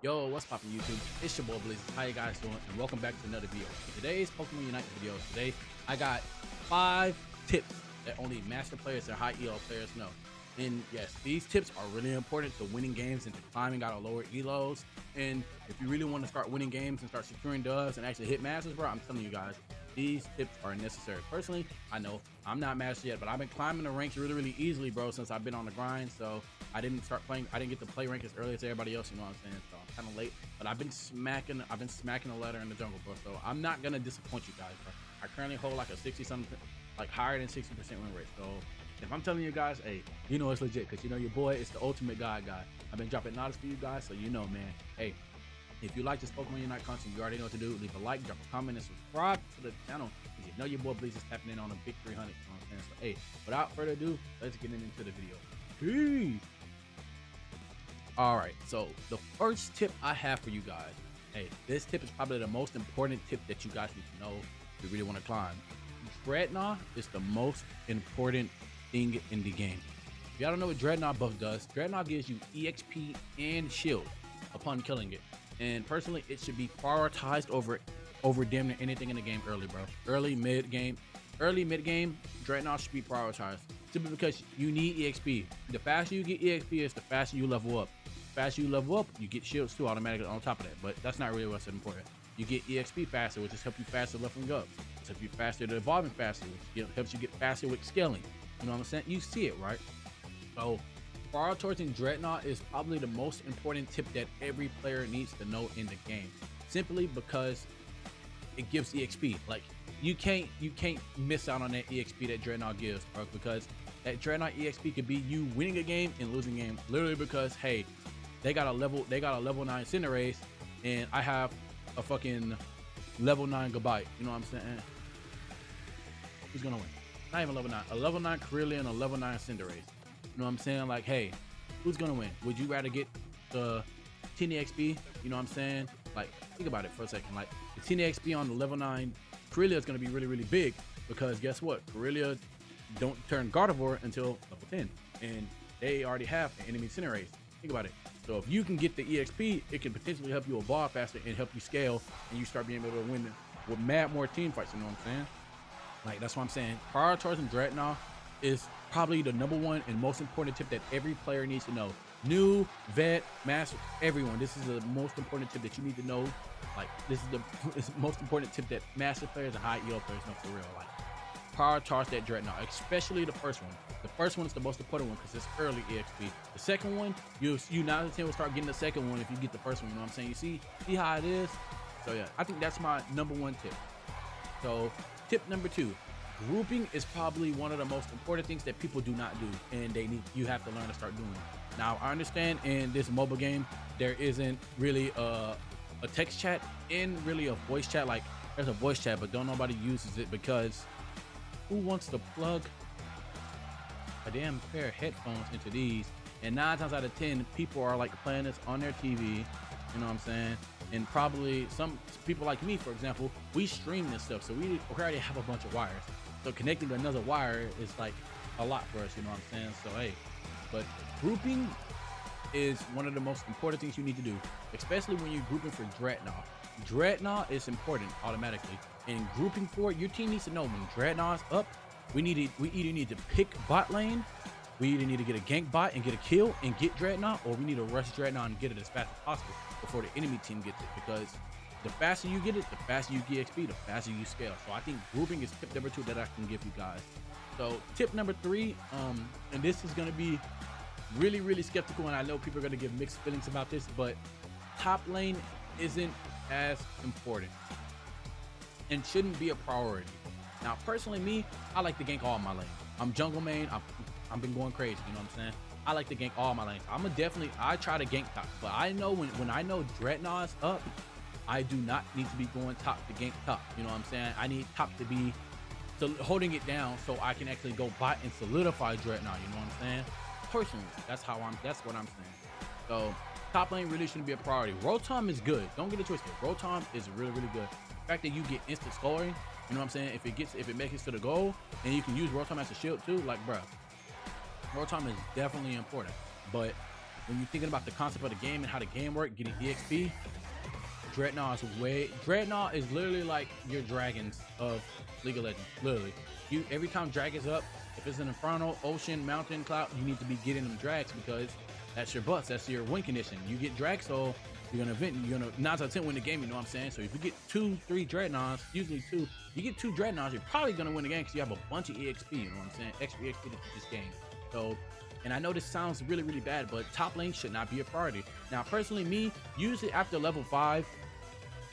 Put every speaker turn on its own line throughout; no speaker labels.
Yo, what's poppin' YouTube? It's your boy Bleezuz. How you guys doing? And welcome back to another video. In today's Pokemon Unite video, today I got 5 tips that only master players and high ELO players know. And yes, these tips are really important to winning games and to climbing out of lower ELOs. And if you really want to start winning games and start securing dubs and actually hit masters, bro, I'm telling you guys, these tips are necessary. Personally, I know I'm not master yet, but I've been climbing the ranks really easily, bro, since I've been on the grind. So I didn't get to play rank as early as everybody else, you know what I'm saying? So I'm kind of late, but I've been smacking the ladder in the jungle, bro. So I'm not gonna disappoint you guys, bro. I currently hold like a 60-something, like higher than 60% win rate. So if I'm telling you guys, hey, you know it's legit, because you know your boy is the ultimate guy. I've been dropping knowledge for you guys, so you know, man. Hey, if you like this Pokemon Unite content, you already know what to do. Leave a like, drop a comment, and subscribe to the channel, because you know your boy Bleezuz is tapping in on a big 300. You know what I'm saying? So hey, without further ado, let's get into the video. Peace. All right, so the first tip I have for you guys, hey, this tip is probably the most important tip that you guys need to know if you really want to climb. Drednaw is the most important thing in the game. If y'all don't know what Drednaw buff does, Drednaw gives you EXP and shield upon killing it. And personally, it should be prioritized over damn near anything in the game early, bro. Early, mid game, Drednaw should be prioritized. Simply because you need EXP. The faster you get EXP is the faster you level up. The faster you level up, you get shields too automatically on top of that. But that's not really what's important. You get EXP faster, which just helps you faster leveling up. It's helps you faster to evolving faster, which helps you get faster with scaling. You know what I'm saying? You see it, right? So prioritizing Drednaw is probably the most important tip that every player needs to know in the game. Simply because it gives EXP. Like you can't miss out on that EXP that Drednaw gives, bro, because that Drednaw EXP could be you winning a game and losing a game, literally because hey, they got a level 9 Cinderace and I have a fucking level 9 Gabite. You know what I'm saying? Who's gonna win? Not even level 9. A level 9 Corellia and a level 9 Cinderace. You know what I'm saying? Like, hey, who's gonna win? Would you rather get the 10 EXP? You know what I'm saying? Like, think about it for a second. Like, the 10 EXP on the level 9 Corellia is gonna be really big, because guess what? Corellia don't turn Gardevoir until level 10, and they already have an enemy Cinderace. Think about it. So if you can get the EXP, it can potentially help you evolve faster and help you scale, and you start being able to win with more team fights. You know what I'm saying? Like, that's what I'm saying. Prioritizing Drednaw is probably the #1 and most important tip that every player needs to know. New, vet, master, everyone. This is the most important tip that you need to know. Like, this is the most important tip that master players and high EO players know for real. Like, prioritize that Drednaw, especially the first one. The first one is the most important one because it's early EXP. The second one, you 9 out of 10 will start getting the second one if you get the first one. You know what I'm saying? You see how it is? So yeah, I think that's my #1 tip. So tip #2, grouping is probably one of the most important things that people do not do, and you have to learn to start doing. Now I understand in this mobile game there isn't really a text chat and really a voice chat. Like, there's a voice chat, but don't nobody uses it because who wants to plug a damn pair of headphones into these? And 9 times out of 10 people are like playing this on their TV. You know what I'm saying? And probably some people like me, for example, we stream this stuff, so we already have a bunch of wires. So connecting another wire is like a lot for us, you know what I'm saying? So hey, but grouping is one of the most important things you need to do, especially when you're grouping for Drednaw. Drednaw is important automatically, and grouping for it, your team needs to know when Drednaw is up, we either need to pick bot lane, we either need to get a gank bot and get a kill and get Drednaw, or we need to rush Drednaw and get it as fast as possible before the enemy team gets it, because the faster you get it, the faster you get XP, the faster you scale. So I think grouping is tip #2 that I can give you guys. So tip #3, and this is gonna be really skeptical, and I know people are gonna give mixed feelings about this, but top lane isn't as important and shouldn't be a priority. Now personally, me, I like to gank all my lanes. I'm jungle main. I've been going crazy, you know what I'm saying? I like to gank all my lanes. I try to gank top, but I know when I know Drednaw is up, I do not need to be going top to gank top. You know what I'm saying? I need top to be holding it down so I can actually go bot and solidify Drednaw. You know what I'm saying? Personally, that's what I'm saying. So top lane really shouldn't be a priority. Rotom is good. Don't get it twisted. Rotom is really good. The fact that you get instant scoring, you know what I'm saying? If it makes it to the goal, and you can use Rotom as a shield too, like, bruh, Rotom is definitely important. But when you're thinking about the concept of the game and how the game works, getting EXP, Drednaw is literally like your dragons of League of Legends. Literally, every time dragons up, if it's an Inferno, Ocean, Mountain, Cloud, you need to be getting them drags because that's your bust. That's your win condition. You get drag soul, you're gonna win. You're gonna 9 out of 10 win the game. You know what I'm saying? So if you get 2, 3 Drednaws, usually 2, you get 2 Drednaws, you're probably gonna win the game because you have a bunch of EXP. You know what I'm saying? Extra EXP to this game. So, and I know this sounds really, really bad, but top lane should not be a priority. Now, personally, me, usually after level 5,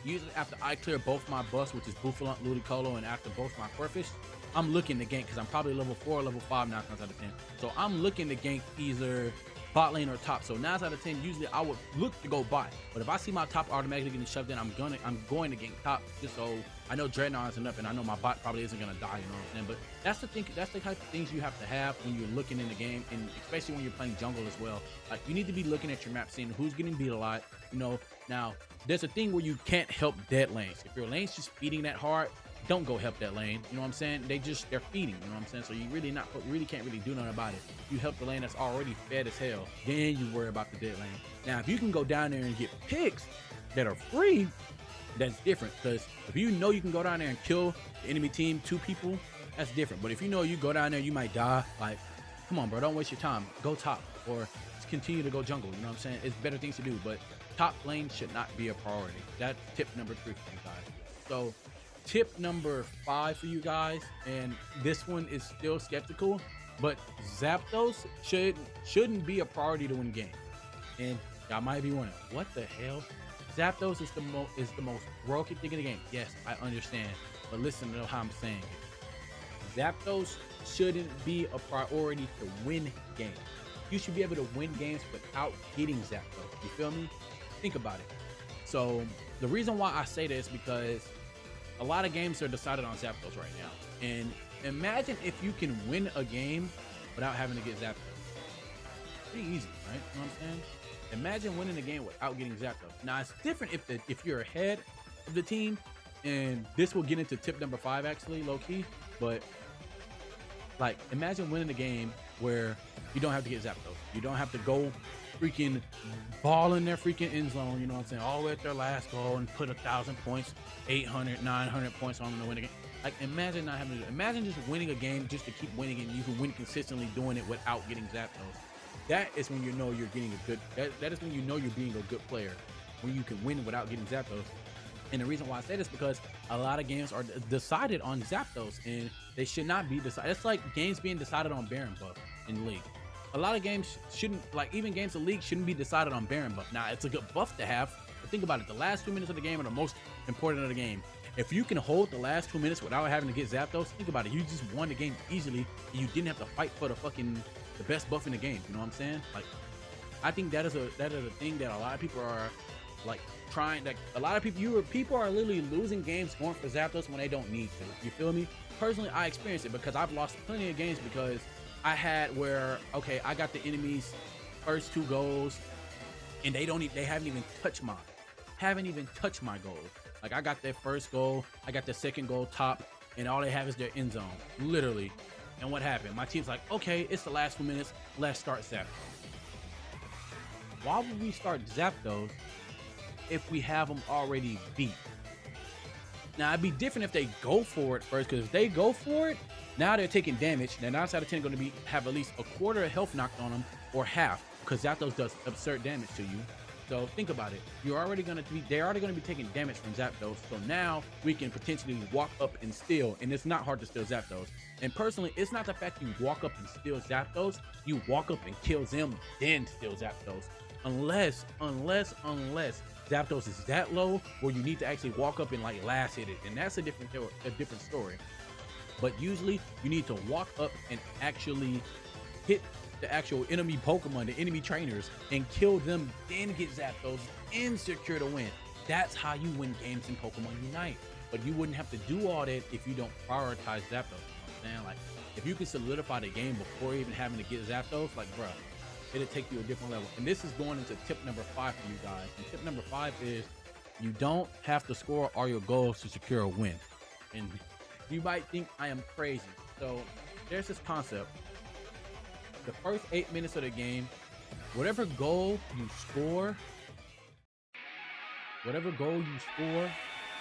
usually after I clear both my busts, which is Buffalunk, Ludicolo, and after both my Corfish, I'm looking to gank because I'm probably level 4 or level 5 9 times out of 10. So I'm looking to gank either bot lane or top. So 9 out of 10, usually I would look to go bot. But if I see my top automatically getting shoved in, I'm going to gank top just so I know Drednaw isn't up and I know my bot probably isn't going to die, you know what I'm saying? But that's the thing, that's the type of things you have to have when you're looking in the game, and especially when you're playing jungle as well. Like, you need to be looking at your map, seeing who's getting beat a lot, you know. Now, there's a thing where you can't help dead lanes. If your lane's just feeding that hard, don't go help that lane. You know what I'm saying? They're feeding, you know what I'm saying? So you really can't really do nothing about it. You help the lane that's already fed as hell, then you worry about the dead lane. Now, if you can go down there and get picks that are free, that's different. Because if you know you can go down there and kill the enemy team, 2 people, that's different. But if you know you go down there, you might die. Like, come on, bro, don't waste your time. Go top or just continue to go jungle. You know what I'm saying? It's better things to do, but top lane should not be a priority. That's tip number 3 for you guys. So tip number 5 for you guys, and this one is still skeptical, but Zapdos shouldn't be a priority to win game. And y'all might be wondering, what the hell? Zapdos is the most broken thing in the game. Yes, I understand, but listen to how I'm saying it. Zapdos shouldn't be a priority to win games. You should be able to win games without getting Zapdos. You feel me? Think about it. So the reason why I say this, because a lot of games are decided on Zapdos right now. And imagine if you can win a game without having to get Zapdos. Pretty easy, right? You know what I'm saying? Imagine winning a game without getting Zapdos. Now, it's different if you're ahead of the team, and this will get into tip number 5 actually, low key. But like, imagine winning a game where you don't have to get Zapdos. You don't have to go freaking ball in their freaking end zone, you know what I'm saying, all the way at their last goal and put 1,000 points, 800, 900 points on them to win a game. Like, imagine not having to, imagine just winning a game just to keep winning, and you can win consistently doing it without getting Zapdos. That is when you know you're getting a good, that is when you know you're being a good player, when you can win without getting Zapdos. And the reason why I say this is because a lot of games are decided on Zapdos, and they should not be decided. It's like games being decided on Baron buff in League. A lot of games shouldn't, like even games of League shouldn't be decided on Baron buff. Now, it's a good buff to have, but think about it. The last 2 minutes of the game are the most important of the game. If you can hold the last 2 minutes without having to get Zapdos, think about it. You just won the game easily, and you didn't have to fight for the best buff in the game. You know what I'm saying? Like, I think that is a thing that a lot of people are like trying. Like, a lot of people are literally losing games going for Zapdos when they don't need to. You feel me? Personally, I experienced it because I've lost plenty of games because I had where, okay, I got the enemy's first 2 goals, and they haven't even touched mine. Haven't even touched my goal. Like, I got their first goal, I got their second goal top, and all they have is their end zone, literally. And what happened? My team's like, okay, it's the last 2 minutes, let's start Zapdos. Why would we start Zapdos if we have them already beat? Now, it'd be different if they go for it first, because if they go for it, now they're taking damage. Now, 9 out of 10 going to have at least a quarter of health knocked on them, or half, because Zapdos does absurd damage to you. So think about it. They're already going to be taking damage from Zapdos. So now we can potentially walk up and steal, and it's not hard to steal Zapdos. And personally, it's not the fact you walk up and steal Zapdos. You walk up and kill them, then steal Zapdos. Unless Zapdos is that low where you need to actually walk up and like last hit it, and that's a different story. But usually you need to walk up and actually hit the actual enemy Pokemon, the enemy trainers, and kill them, then get Zapdos and secure the win. That's how you win games in Pokemon Unite. But you wouldn't have to do all that if you don't prioritize Zapdos. You know what I'm saying? Like, if you can solidify the game before even having to get Zapdos, like, bruh, it'll take you a different level. And this is going into tip number 5 for you guys. And tip number 5 is you don't have to score all your goals to secure a win. And you might think I am crazy. So there's this concept. The first 8 minutes of the game, whatever goal you score,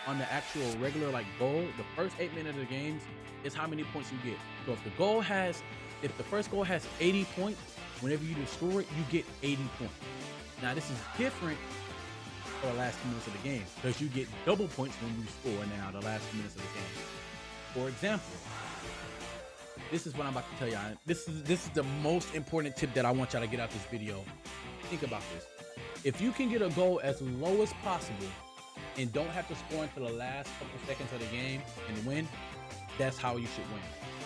on the actual regular like goal, the first 8 minutes of the games is how many points you get. So if the first goal has 80 points, whenever you destroy it, you get 80 points. Now this is different for the last 2 minutes of the game because you get double points when you score now the last 2 minutes of the game. For example, this is what I'm about to tell y'all. This is the most important tip that I want y'all to get out this video. Think about this. If you can get a goal as low as possible and don't have to score until the last couple seconds of the game and win, that's how you should win.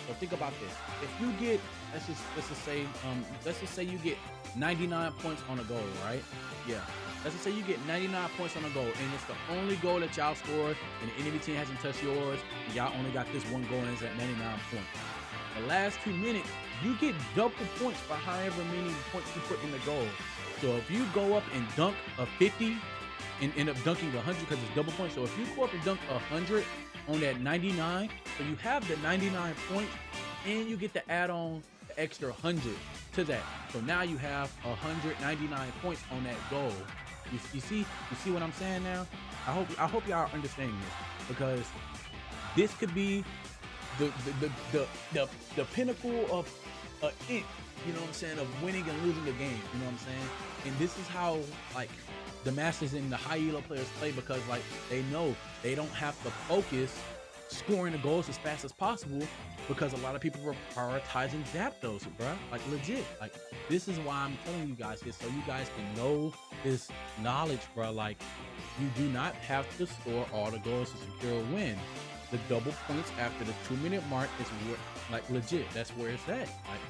So think about this. If you get, let's just say you get 99 points on a goal, right? Yeah. Let's just say you get 99 points on a goal, and it's the only goal that y'all scored, and the enemy team hasn't touched yours, and y'all only got this one goal, and it's at 99 points. The last 2 minutes, you get double points for however many points you put in the goal. So if you go up and dunk a 50 and end up dunking 100 because it's double points. So if you go up and dunk 100 on that 99, so you have the 99 points and you get to add on the extra 100 to that. So now you have 199 points on that goal. You see what I'm saying now? I hope y'all are understanding this, because this could be the pinnacle of it, you know what I'm saying, of winning and losing the game, you know what I'm saying? And this is how like the masters and the high elo players play, because like they know they don't have to focus scoring the goals as fast as possible, because a lot of people were prioritizing Zapdos, bro. Like legit. Like this is why I'm telling you guys this, so you guys can know this knowledge, bro. Like you do not have to score all the goals to secure a win. The double points after the 2-minute mark is where, like legit, that's where it's at. Like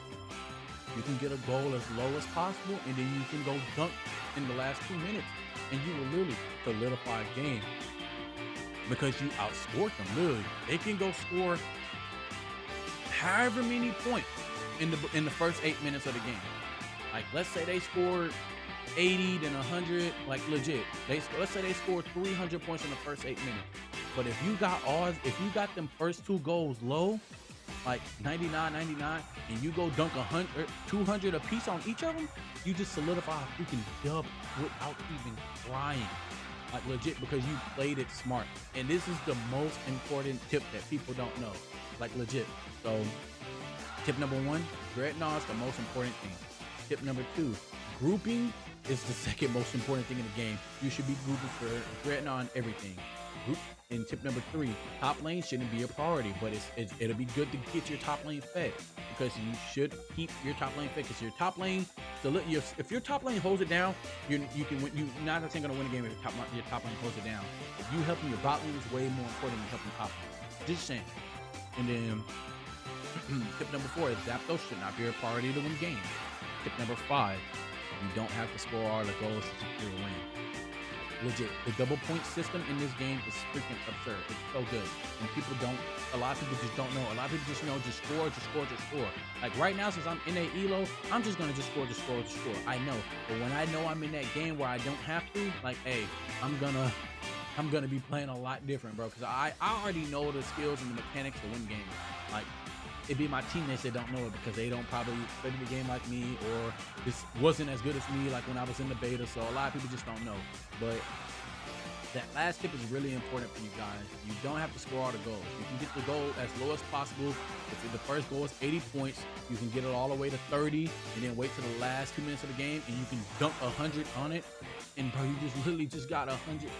you can get a goal as low as possible, and then you can go dunk in the last 2 minutes, and you will literally solidify a game because you outscored them. Literally, they can go score however many points in the first 8 minutes of the game. Like let's say they scored 80 then 100, like legit. Let's say they scored 300 points in the first 8 minutes. But if you got them first 2 goals low, like 99, and you go dunk 100, 200 a piece on each of them, you just solidify a freaking dub without even trying. Like legit, because you played it smart. And this is the most important tip that people don't know. Like legit. So tip number 1, Drednaw is the most important thing. Tip number 2, grouping is the second most important thing in the game. You should be grouping for Drednaw and everything. And tip number 3, top lane shouldn't be a priority, but it'll be good to get your top lane fed, because you should keep your top lane fed, because your top lane, if your top lane holds it down, you can win. You're not gonna win a game if your top lane holds it down. If you helping your bot lane is way more important than helping top lane. Just saying. And then tip number 4 is Zapdos should not be a priority to win games. Tip number 5, you don't have to score all the goals to secure a win. Legit, the double point system in this game is freaking absurd. It's so good, and a lot of people just don't know. A lot of people just know, just score. Like right now, since I'm in a elo, I'm just gonna just score. I know, but when I know I'm in that game where I don't have to, like, hey, I'm gonna be playing a lot different, bro, because I already know the skills and the mechanics to win games. Like, it'd be my teammates that don't know it, because they don't probably play the game like me, or this wasn't as good as me like when I was in the beta. So a lot of people just don't know. But that last tip is really important for you guys. You don't have to score all the goals. You can get the goal as low as possible. If the first goal is 80 points, you can get it all the way to 30, and then wait till the last 2 minutes of the game, and you can dunk 100 on it. And bro, you just literally just got 100.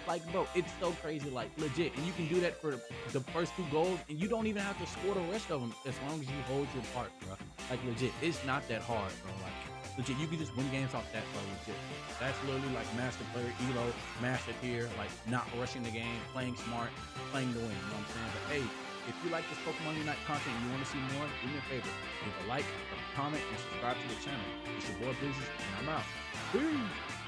Like, bro, it's so crazy, like legit. And you can do that for the first 2 goals, and you don't even have to score the rest of them as long as you hold your part, bro. Like legit, it's not that hard, bro. Like legit, you can just win games off that, bro. Legit. That's literally like master player elo, master tier, like not rushing the game, playing smart, playing to win. You know what I'm saying? But hey, if you like this Pokemon Unite content and you want to see more, do me a favor, leave a like, a comment, and subscribe to the channel. It's your boy Bleezuz, and I'm out. Peace.